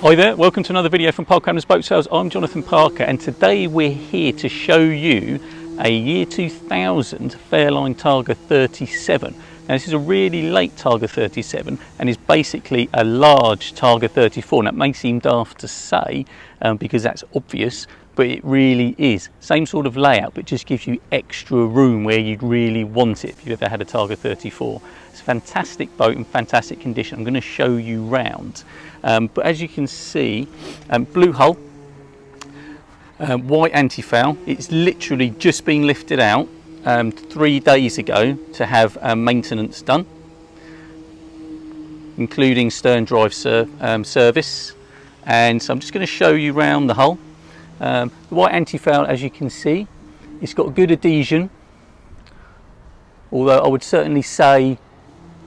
Hi there, welcome to another video from Parker Owners Boat Sales. I'm Jonathan Parker and today we're here to show you a year 2000 Fairline Targa 37. Now this is a really late Targa 37 and is basically a large Targa 34. Now it may seem daft to say because that's obvious, but it really is. Same sort of layout, but just gives you extra room where you'd really want it if you've ever had a Targa 34. It's a fantastic boat in fantastic condition. I'm going to show you round. But as you can see, blue hull, white anti-foul. It's literally just been lifted out 3 days ago to have maintenance done, including stern drive service. And so I'm just going to show you round the hull. The white anti-foul, as you can see, it's got good adhesion, although I would certainly say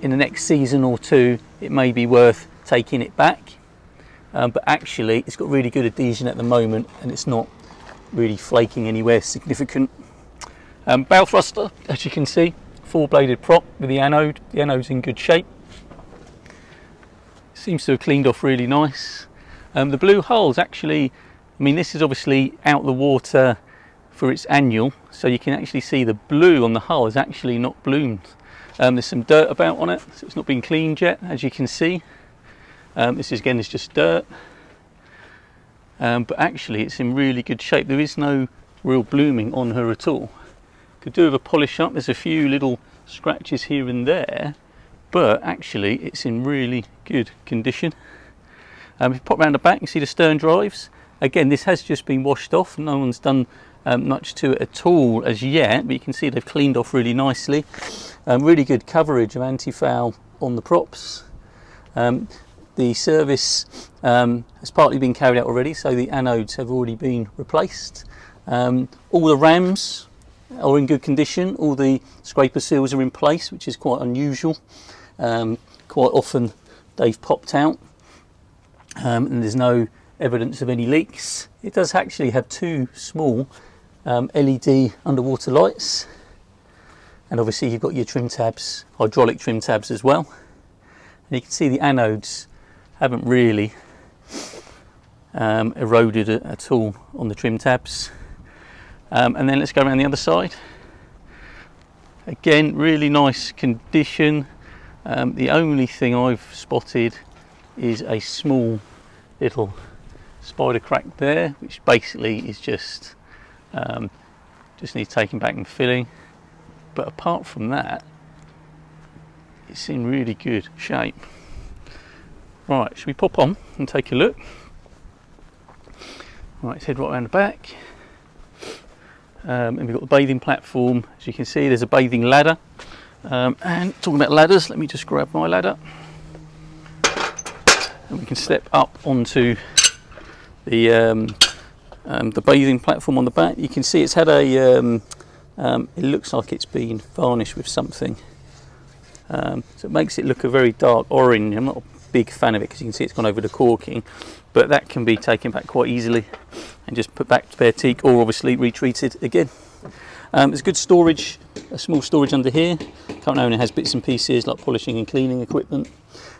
in the next season or two it may be worth taking it back, but actually it's got really good adhesion at the moment and it's not really flaking anywhere significant. Bowthruster, as you can see, 4-bladed prop with the anode. The anode's in good shape, seems to have cleaned off really nice. The blue hull's actually, I mean, this is obviously out the water for its annual, so you can actually see the blue on the hull is actually not bloomed. There's some dirt about on it, so it's not been cleaned yet, as you can see. This is, again, is just dirt, but actually it's in really good shape. There is no real blooming on her at all. Could do with a polish up. There's a few little scratches here and there, but actually it's in really good condition. If you pop around the back, you see the stern drives. Again, this has just been washed off. No one's done much to it at all as yet, but you can see they've cleaned off really nicely. Really good coverage of anti-foul on the props. The service has partly been carried out already, so the anodes have already been replaced. All the rams are in good condition. All the scraper seals are in place, which is quite unusual. Quite often they've popped out and there's no evidence of any leaks. It does actually have 2 small LED underwater lights, and obviously you've got your trim tabs, hydraulic trim tabs as well. And you can see the anodes haven't really eroded at all on the trim tabs. And then let's go around the other side. Again, really nice condition. The only thing I've spotted is a small little spider crack there, which basically is just needs taking back and filling. But apart from that, it's in really good shape. Right, should we pop on and take a look? Right, let's head right around the back. And we've got the bathing platform. As you can see, there's a bathing ladder. And talking about ladders, let me just grab my ladder. And we can step up onto the bathing platform on the back. You can see it's had a, it looks like it's been varnished with something. So it makes it look a very dark orange. I'm not a big fan of it because you can see it's gone over the caulking, but that can be taken back quite easily and just put back to bare teak, or obviously retreated again. There's good storage, a small storage under here. Current owner has bits and pieces like polishing and cleaning equipment,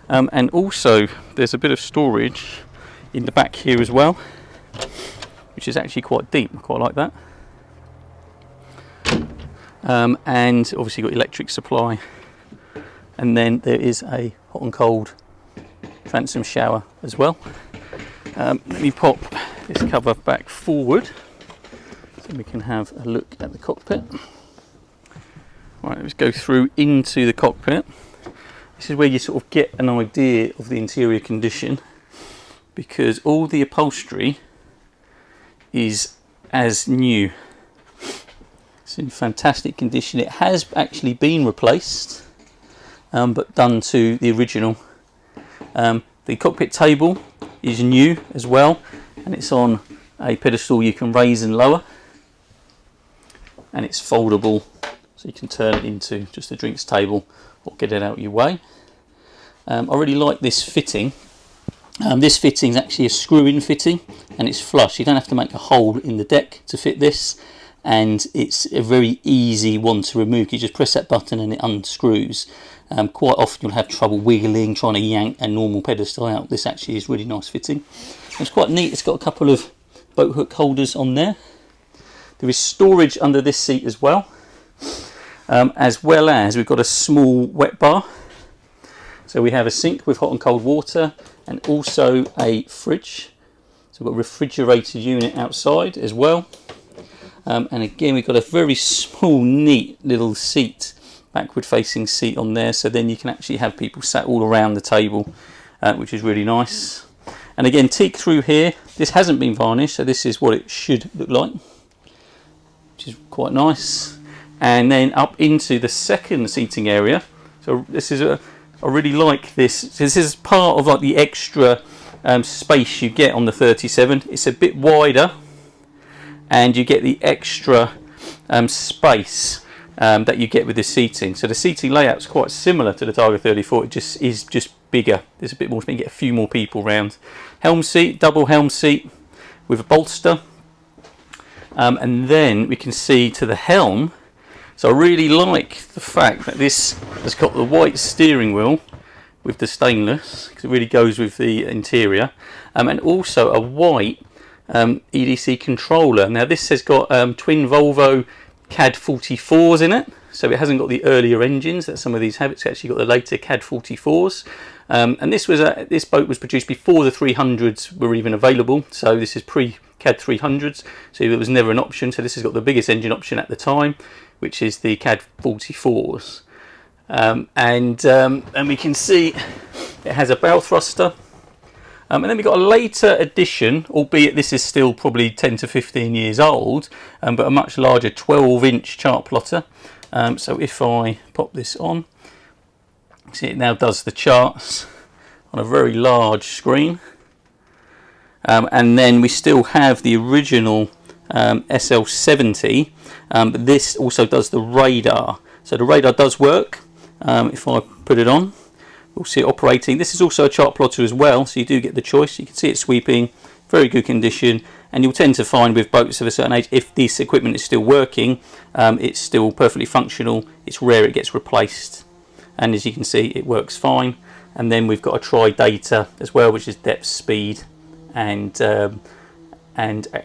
and also there's a bit of storage in the back here as well, which is actually quite deep. I quite like that. And obviously got electric supply, and then there is a hot and cold transom shower as well. Let me pop this cover back forward so we can have a look at the cockpit. Right, let's go through into the cockpit. This is where you sort of get an idea of the interior condition, because all the upholstery is as new. It's in fantastic condition. It has actually been replaced, but done to the original. The cockpit table is new as well, and it's on a pedestal you can raise and lower, and it's foldable, so you can turn it into just a drinks table or get it out your way. I really like this fitting. This fitting is actually a screw-in fitting, and it's flush. You don't have to make a hole in the deck to fit this. and it's a very easy one to remove. You just press that button and it unscrews. Quite often you'll have trouble wiggling, trying to yank a normal pedestal out. This actually is really nice fitting. It's quite neat. It's got a couple of boat hook holders on there. There is storage under this seat as well as we've got a small wet bar. So we have a sink with hot and cold water, and also a fridge. So we've got a refrigerated unit outside as well. And again, we've got a very small, neat little seat, backward facing seat on there, so then you can actually have people sat all around the table, which is really nice. And again, teak through here. This hasn't been varnished, so this is what it should look like, which is quite nice. And then up into the second seating area. So this is I really like this. This is part of like the extra space you get on the 37. It's a bit wider, and you get the extra space that you get with the seating. So the seating layout is quite similar to the Targa 34. It just is bigger. There's a bit more, so you can get a few more people round. Helm seat, double helm seat with a bolster, and then we can see to the helm. So I really like the fact that this has got the white steering wheel with the stainless, because it really goes with the interior, and also a white EDC controller. Now this has got twin Volvo CAD 44s in it, so it hasn't got the earlier engines that some of these have. It's actually got the later CAD 44s, and this boat was produced before the 300s were even available, so this is pre-CAD 300s, so it was never an option. So this has got the biggest engine option at the time, which is the CAD 44s, and we can see it has a Bowthruster. And then we've got a later edition, albeit this is still probably 10 to 15 years old, but a much larger 12-inch chart plotter. So if I pop this on, see it now does the charts on a very large screen. And then we still have the original SL70, but this also does the radar. So the radar does work. If I put it on, we'll see it operating. This is also a chart plotter as well, so you do get the choice. You can see it sweeping, very good condition, and you'll tend to find with boats of a certain age, if this equipment is still working, it's still perfectly functional. It's rare it gets replaced, and as you can see, it works fine. And then we've got a tri-data as well, which is depth, speed, and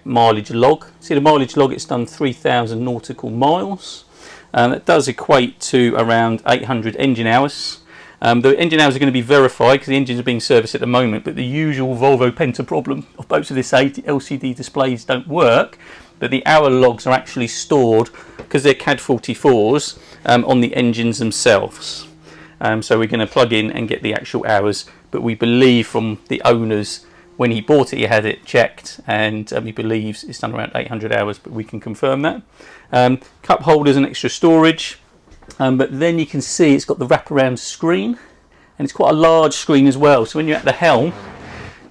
mileage log. See the mileage log, it's done 3,000 nautical miles. That does equate to around 800 engine hours. The engine hours are going to be verified because the engines are being serviced at the moment, but the usual Volvo Penta problem of boats of this age, the LCD displays don't work, but the hour logs are actually stored, because they're CAD 44s, on the engines themselves. So we're going to plug in and get the actual hours, but we believe from the owners, when he bought it, he had it checked, and he believes it's done around 800 hours, but we can confirm that. Cup holders and extra storage. But then you can see it's got the wraparound screen, and it's quite a large screen as well. So when you're at the helm,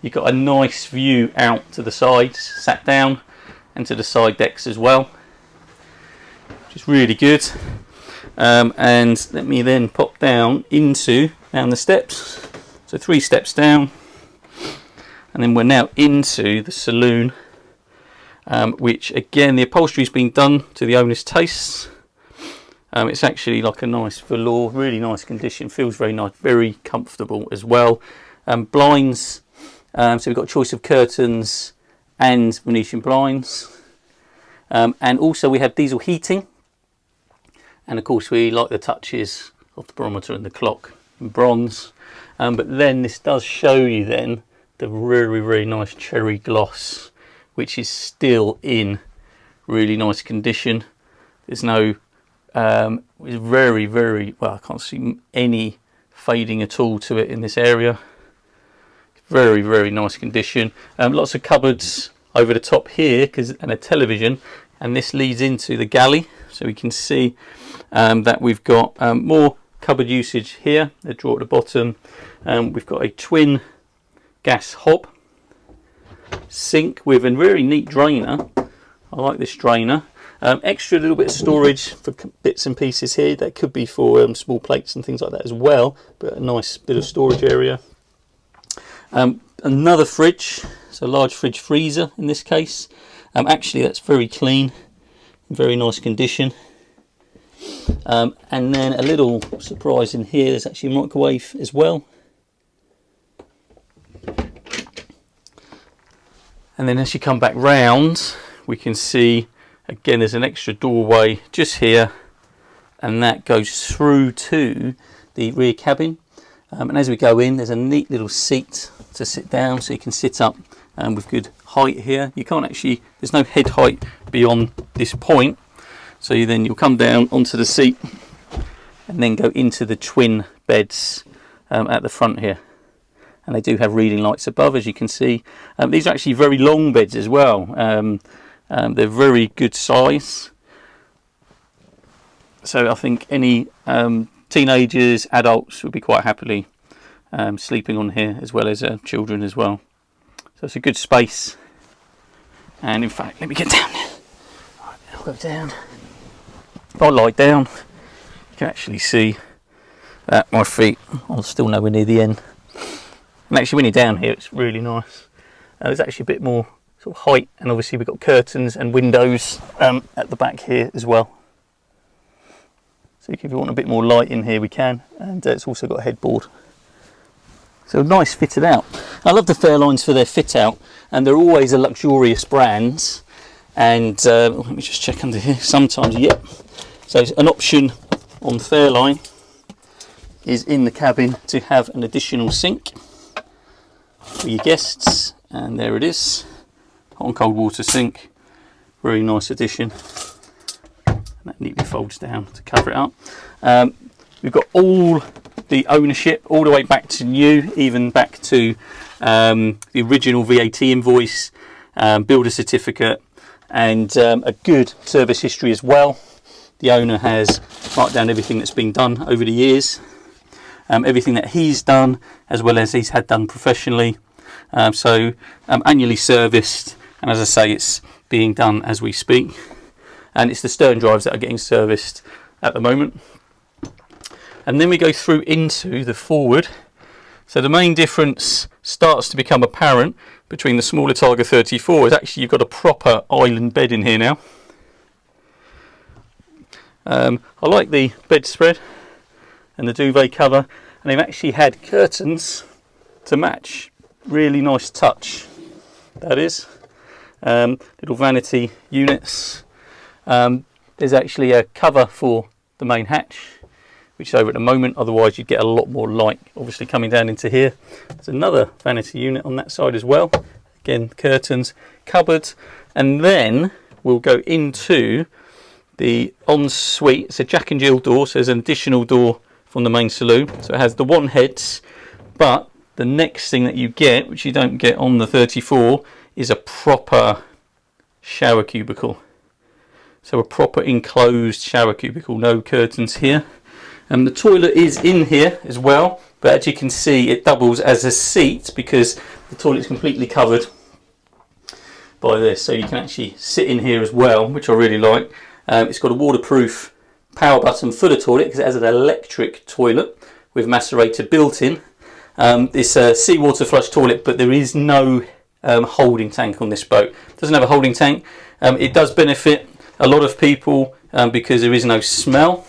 you've got a nice view out to the sides, sat down, and to the side decks as well, which is really good. And let me then pop down the steps. So 3 steps down, and then we're now into the saloon, which again the upholstery's been done to the owner's tastes. It's actually like a nice velour, really nice condition, feels very nice, very comfortable as well. Blinds, so we've got a choice of curtains and Venetian blinds. And also we have diesel heating. And of course we like the touches of the barometer and the clock in bronze. But then this does show you then the very, very nice cherry gloss, which is still in really nice condition. There's no it's very, very well, I can't see any fading at all to it in this area. Very, very nice condition. Lots of cupboards over the top here, and a television, and this leads into the galley, so we can see that we've got more cupboard usage here. A drawer at the bottom. We've got a twin gas hob, sink with a very neat drainer. I like this drainer. Extra little bit of storage for bits and pieces here. That could be for small plates and things like that as well, but a nice bit of storage area. Another fridge, so a large fridge freezer in this case. Actually that's very clean. very nice condition. And then a little surprise in here, there's actually a microwave as well. And then as you come back round, we can see again there's an extra doorway just here, and that goes through to the rear cabin. And as we go in, there's a neat little seat to sit down, so you can sit up with good height here. You can't actually, there's no head height beyond this point, so you'll come down onto the seat and then go into the twin beds at the front here. And they do have reading lights above, as you can see. These are actually very long beds as well. They're very good size. So I think any teenagers, adults would be quite happily sleeping on here, as well as children as well. So it's a good space. And in fact, let me get down there. Right, I'll go down. If I lie down, you can actually see that my feet are still nowhere near the end. And actually when you're down here, it's really nice. There's actually a bit more sort of height, and obviously we've got curtains and windows at the back here as well. So if you want a bit more light in here, we can. And it's also got a headboard. So nice fitted out. I love the Fairlines for their fit out, and they're always a luxurious brand. And let me just check under here. Sometimes, yep. So an option on Fairline is in the cabin to have an additional sink for your guests, and there it is, hot and cold water sink. Very nice addition. And that neatly folds down to cover it up. We've got all the ownership all the way back to new, even back to the original VAT invoice, builder certificate, and a good service history as well. The owner has marked down everything that's been done over the years, everything that he's done as well as he's had done professionally. So annually serviced, and as I say, it's being done as we speak, and it's the stern drives that are getting serviced at the moment. And then we go through into the forward. So the main difference starts to become apparent between the smaller Targa 34 is actually you've got a proper island bed in here now. I like the bedspread and the duvet cover, and they've actually had curtains to match. Really nice touch, that is. Little vanity units. There's actually a cover for the main hatch, which is over at the moment, otherwise you'd get a lot more light obviously coming down into here. There's another vanity unit on that side as well. Again, curtains, cupboard, and then we'll go into the ensuite. It's a Jack and Jill door, so there's an additional door from the main saloon. So it has the one heads, but the next thing that you get, which you don't get on the 34, is a proper shower cubicle. So a proper enclosed shower cubicle, no curtains here. And the toilet is in here as well, but as you can see it doubles as a seat because the toilet is completely covered by this. So you can actually sit in here as well, which I really like. It's got a waterproof power button for the toilet because it has an electric toilet with macerator built in. It's a seawater flush toilet, but there is no holding tank on this boat. It doesn't have a holding tank. It does benefit a lot of people because there is no smell.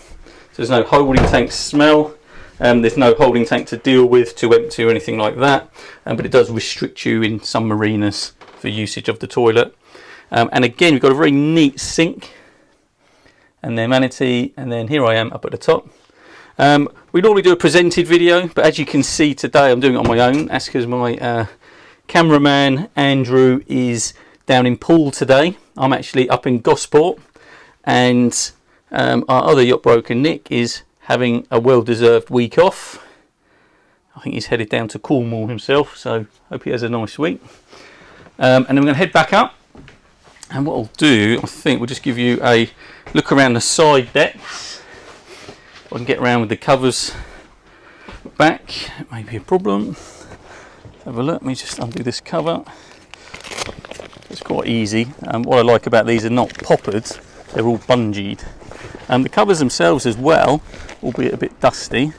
So there's no holding tank smell. There's no holding tank to deal with, to empty or anything like that. But it does restrict you in some marinas for usage of the toilet. And again, we've got a very neat sink. And then vanity, and then here I am up at the top. We normally do a presented video, but as you can see today I'm doing it on my own. That's because my cameraman Andrew is down in Poole today. I'm actually up in Gosport, and our other yacht broker Nick is having a well-deserved week off. I think he's headed down to Cornwall himself, so hope he has a nice week. And then we're going to head back up, and what I'll do, I think we'll just give you a look around the side decks. If I can get around with the covers back, it may be a problem. Have a look, let me just undo this cover. It's quite easy. What I like about these are not poppered, they're all bungeed. The covers themselves as well, albeit a bit dusty,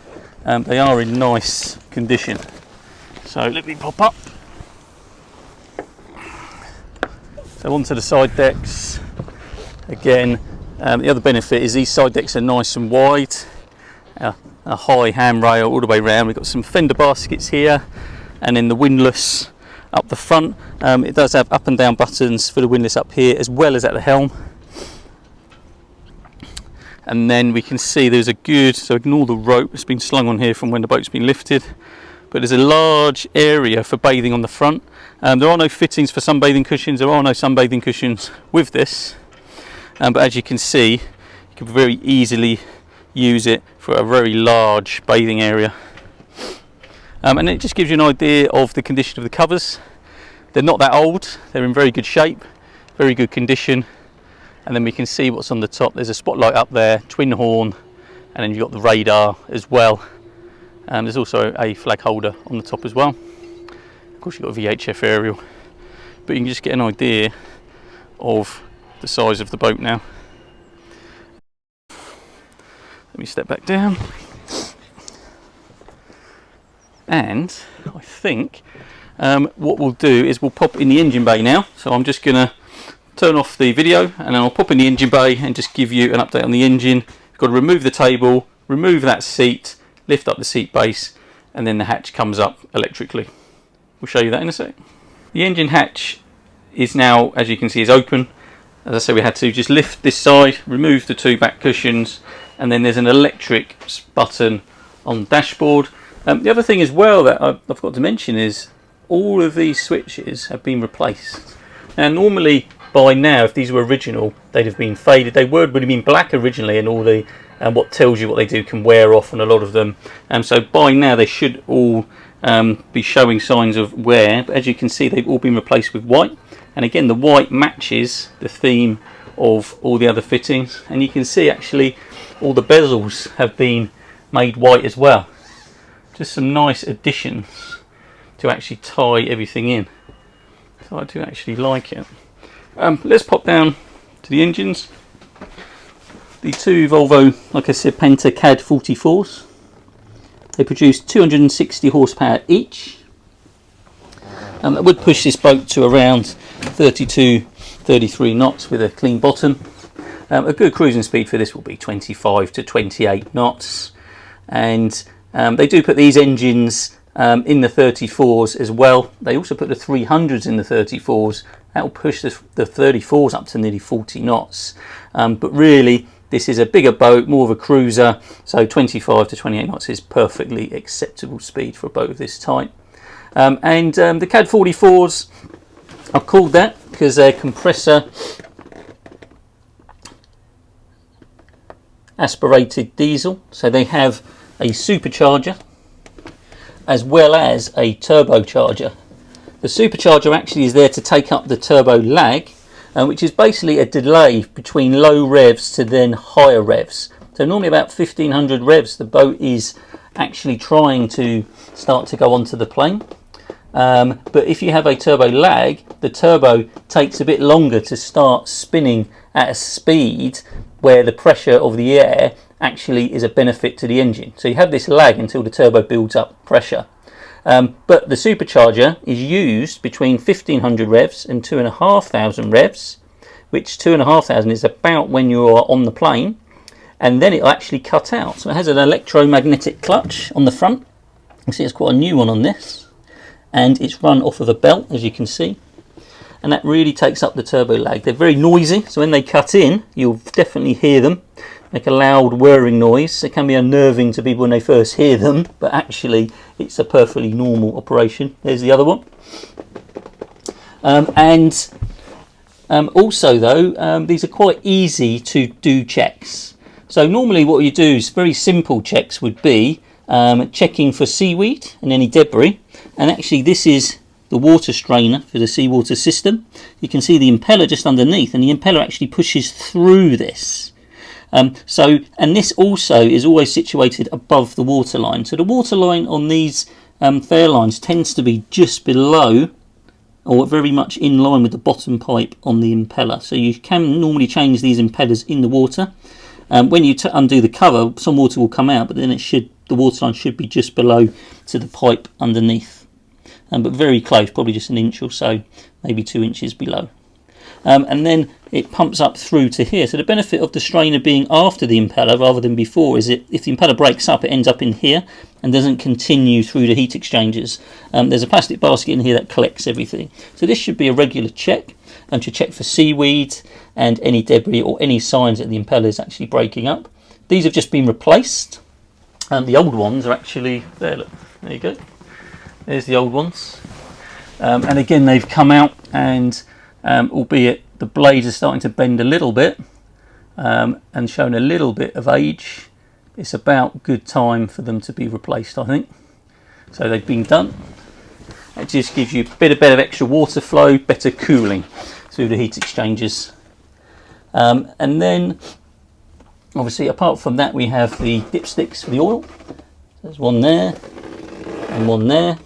they are in nice condition. So let me pop up. So onto the side decks. Again, the other benefit is these side decks are nice and wide, a high handrail all the way around. We've got some fender baskets here, and then the windlass up the front. It does have up and down buttons for the windlass up here as well as at the helm. And then we can see there's a good, so ignore the rope that's been slung on here from when the boat's been lifted, but there's a large area for bathing on the front. There are no fittings for sunbathing cushions, there are no sunbathing cushions with this, but as you can see, you can very easily use it for a very large bathing area. And it just gives you an idea of the condition of the covers. They're not that old, they're in very good shape, very good condition. And then we can see what's on the top. There's a spotlight up there, twin horn, and then you've got the radar as well. There's also a flag holder on the top as well. Of course, you've got a VHF aerial, but you can just get an idea of the size of the boat now. Let me step back down. And I think what we'll do is we'll pop in the engine bay now. So I'm just gonna turn off the video and then I'll pop in the engine bay and just give you an update on the engine. You've got to remove the table, remove that seat, lift up the seat base, and then the hatch comes up electrically. We'll show you that in a sec. The engine hatch is now, as you can see, is open. As I said, we had to just lift this side, remove the two back cushions, and then there's an electric button on the dashboard. The other thing as well that I forgot to mention is all of these switches have been replaced. Now normally by now, if these were original, they'd have been faded. They would have been black originally, and all the what tells you what they do can wear off on a lot of them. So by now they should all be showing signs of wear. But as you can see, they've all been replaced with white. And again, the white matches the theme of all the other fittings. And you can see actually all the bezels have been made white as well. Just some nice additions to actually tie everything in. So I do actually like it. Let's pop down to the engines. The two Volvo, like I said, Penta CAD 44s. They produce 260 horsepower each. That would push this boat to around 32, 33 knots with a clean bottom. A good cruising speed for this will be 25 to 28 knots. And they do put these engines in the 34s as well. They also put the 300s in the 34s. That will push the 34s up to nearly 40 knots. But really, this is a bigger boat, more of a cruiser, so 25 to 28 knots is perfectly acceptable speed for a boat of this type. The CAD 44s are called that because they're compressor aspirated diesel, so they have a supercharger as well as a turbocharger. The supercharger actually is there to take up the turbo lag, which is basically a delay between low revs to then higher revs. So normally about 1500 revs the boat is actually trying to start to go onto the plane. But if you have a turbo lag, the turbo takes a bit longer to start spinning at a speed where the pressure of the air actually is a benefit to the engine. So you have this lag until the turbo builds up pressure. But the supercharger is used between 1500 revs and 2500 revs, which 2500 is about when you are on the plane, and then it'll actually cut out. So it has an electromagnetic clutch on the front. You can see it's quite a new one on this, and it's run off of a belt, as you can see, and that really takes up the turbo lag. They're very noisy, so when they cut in you'll definitely hear them make a loud whirring noise. It can be unnerving to people when they first hear them, but actually it's a perfectly normal operation. There's the other one. Also though, these are quite easy to do checks. So normally what you do is very simple checks would be checking for seaweed and any debris, and actually this is the water strainer for the seawater system. You can see the impeller just underneath, and the impeller actually pushes through this. And this also is always situated above the water line. So the water line on these Fairlines tends to be just below or very much in line with the bottom pipe on the impeller. So you can normally change these impellers in the water. When you undo the cover, some water will come out, but then the water line should be just below to the pipe underneath. But very close, probably just an inch or so, maybe 2 inches below. and then it pumps up through to here. So the benefit of the strainer being after the impeller rather than before is that if the impeller breaks up, it ends up in here and doesn't continue through the heat exchangers. There's a plastic basket in here that collects everything. So this should be a regular check, and to check for seaweed and any debris or any signs that the impeller is actually breaking up. These have just been replaced, and the old ones are actually there. Look, there you go. There's the old ones, and again they've come out, and albeit the blades are starting to bend a little bit and showing a little bit of age, it's about good time for them to be replaced, I think. So they've been done. It just gives you a bit of extra water flow, better cooling through the heat exchangers. And then obviously apart from that, we have the dipsticks for the oil. There's one there and one there,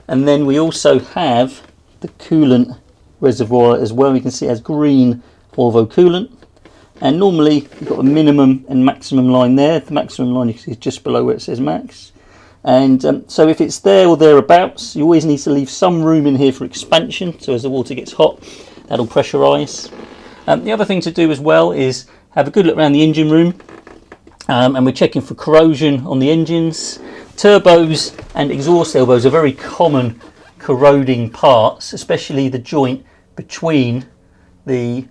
and then we also have the coolant reservoir as well. You can see it has green Volvo coolant, and normally you've got a minimum and maximum line there. The maximum line you can see is just below where it says max, and so if it's there or thereabouts, you always need to leave some room in here for expansion, so as the water gets hot that'll pressurise. The other thing to do as well is have a good look around the engine room, and we're checking for corrosion on the engines. Turbos and exhaust elbows are very common corroding parts, especially the joint between the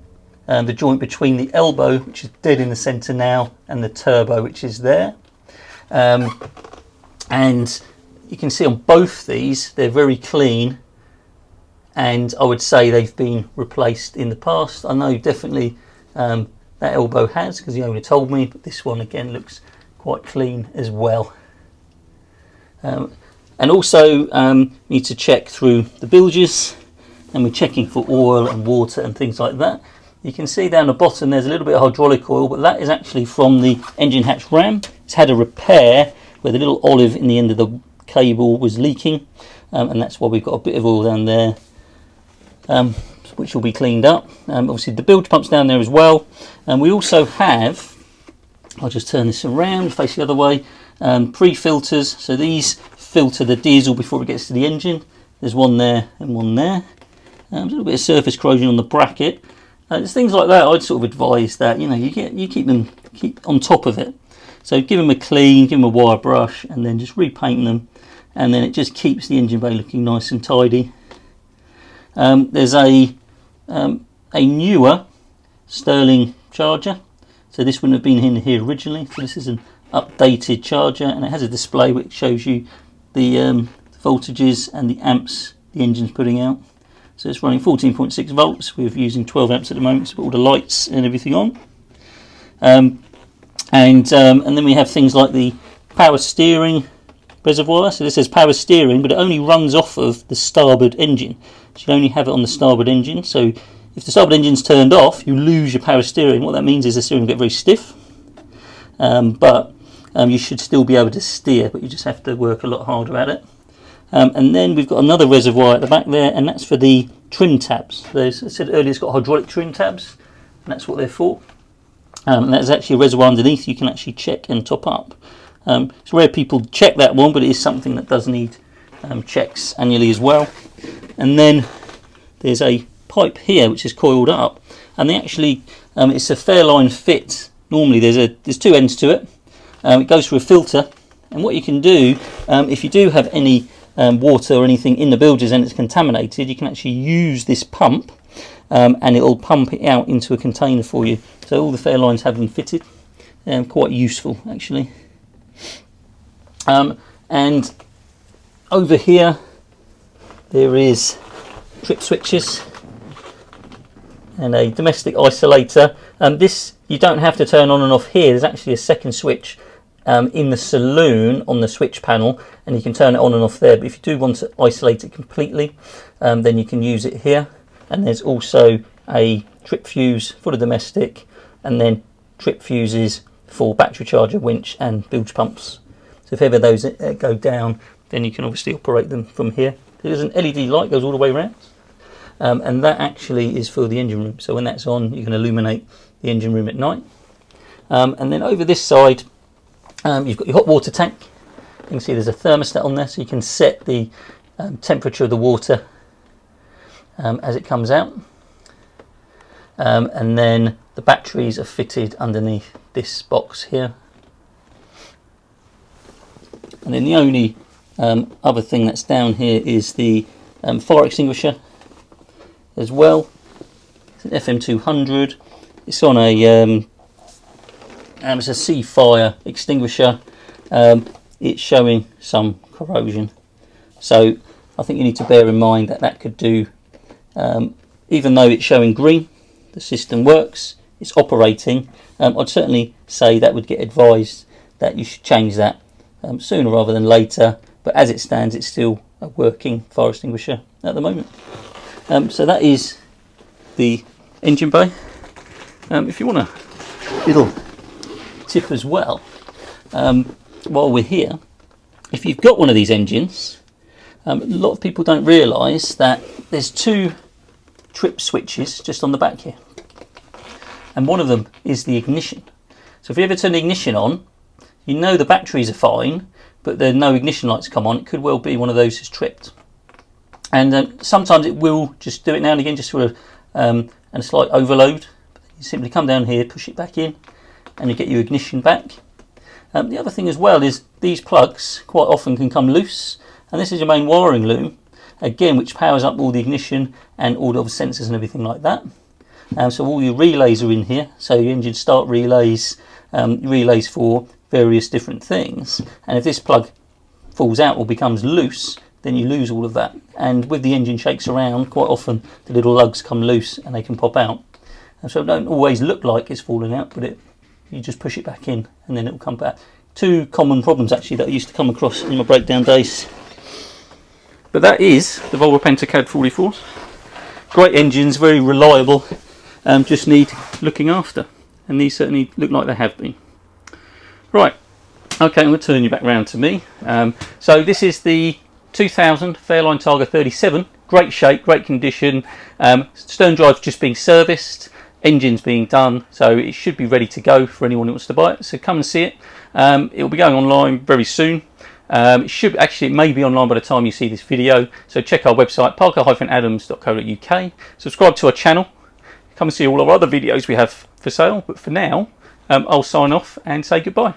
elbow, which is dead in the centre now, and the turbo, which is there. And you can see on both these they're very clean, and I would say they've been replaced in the past. I know definitely that elbow has, because the owner told me, but this one again looks quite clean as well. And also need to check through the bilges, and we're checking for oil and water and things like that. You can see down the bottom there's a little bit of hydraulic oil, but that is actually from the engine hatch ram. It's had a repair where the little olive in the end of the cable was leaking, and that's why we've got a bit of oil down there, which will be cleaned up. Obviously the bilge pump's down there as well, and we also have, I'll just turn this around, face the other way, pre-filters. So these filter the diesel before it gets to the engine. There's one there and one there. A little bit of surface corrosion on the bracket. There's things like that. I'd sort of advise that, you know, you keep on top of it. So give them a clean, give them a wire brush, and then just repaint them, and then it just keeps the engine bay looking nice and tidy. There's a newer Sterling charger, so this wouldn't have been in here originally. So this is an updated charger, and it has a display which shows you the voltages and the amps the engine's putting out. So it's running 14.6 volts. We're using 12 amps at the moment to put all the lights and everything on. And then we have things like the power steering reservoir. So this says power steering, but it only runs off of the starboard engine. So you only have it on the starboard engine. So if the starboard engine's turned off, you lose your power steering. What that means is the steering will get very stiff. But you should still be able to steer, but you just have to work a lot harder at it. And then we've got another reservoir at the back there, and that's for the trim tabs. As I said earlier, it's got hydraulic trim tabs, and that's what they're for. And there's actually a reservoir underneath you can actually check and top up. It's rare people check that one, but it is something that does need checks annually as well. And then there's a pipe here which is coiled up, and they actually it's a Fairline fit. Normally there's two ends to it. It goes through a filter, and what you can do if you do have any water or anything in the bilges and it's contaminated, you can actually use this pump, and it'll pump it out into a container for you. So all the Fairlines have them fitted, quite useful actually. And over here there is trip switches and a domestic isolator. This you don't have to turn on and off here. There's actually a second switch in the saloon on the switch panel, and you can turn it on and off there. But if you do want to isolate it completely, then you can use it here. And there's also a trip fuse for the domestic, and then trip fuses for battery charger, winch and bilge pumps. So if ever those go down, then you can obviously operate them from here. There's an LED light goes all the way around, and that actually is for the engine room. So when that's on, you can illuminate the engine room at night. And then over this side, you've got your hot water tank. You can see there's a thermostat on there, so you can set the temperature of the water as it comes out. and then the batteries are fitted underneath this box here. And then the only other thing that's down here is the fire extinguisher as well. It's an FM200. It's on a it's a sea fire extinguisher. It's showing some corrosion, so I think you need to bear in mind that that could do, even though it's showing green, the system works, it's operating. I'd certainly say that would get advised that you should change that sooner rather than later, but as it stands it's still a working fire extinguisher at the moment. So that is the engine bay. If you want a little tip as well, while we're here, if you've got one of these engines, a lot of people don't realise that there's two trip switches just on the back here, and one of them is the ignition. So if you ever turn the ignition on, you know the batteries are fine, but there are no ignition lights come on. It could well be one of those is tripped, and sometimes it will just do it now and again, just sort of and a slight overload. You simply come down here, push it back in, and you get your ignition back. The other thing as well is these plugs quite often can come loose, and this is your main wiring loom, again, which powers up all the ignition and all the sensors and everything like that. So all your relays are in here, so your engine start relays, relays for various different things, and if this plug falls out or becomes loose, then you lose all of that. And with the engine shakes around, quite often the little lugs come loose and they can pop out. And so it don't always look like it's falling out, but you just push it back in and then it will come back. Two common problems actually that I used to come across in my breakdown days. But that is the Volvo Penta CAD 44s. Great engines, very reliable, just need looking after, and these certainly look like they have been. Right, okay, I'm going to turn you back round to me. So this is the 2000 Fairline Targa 37, great shape, great condition, stern drive just being serviced, engines being done, so it should be ready to go for anyone who wants to buy it. So come and see it. It will be going online very soon. It may be online by the time you see this video, so check our website parker-adams.co.uk, subscribe to our channel, come and see all our other videos we have for sale. But for now, I'll sign off and say goodbye.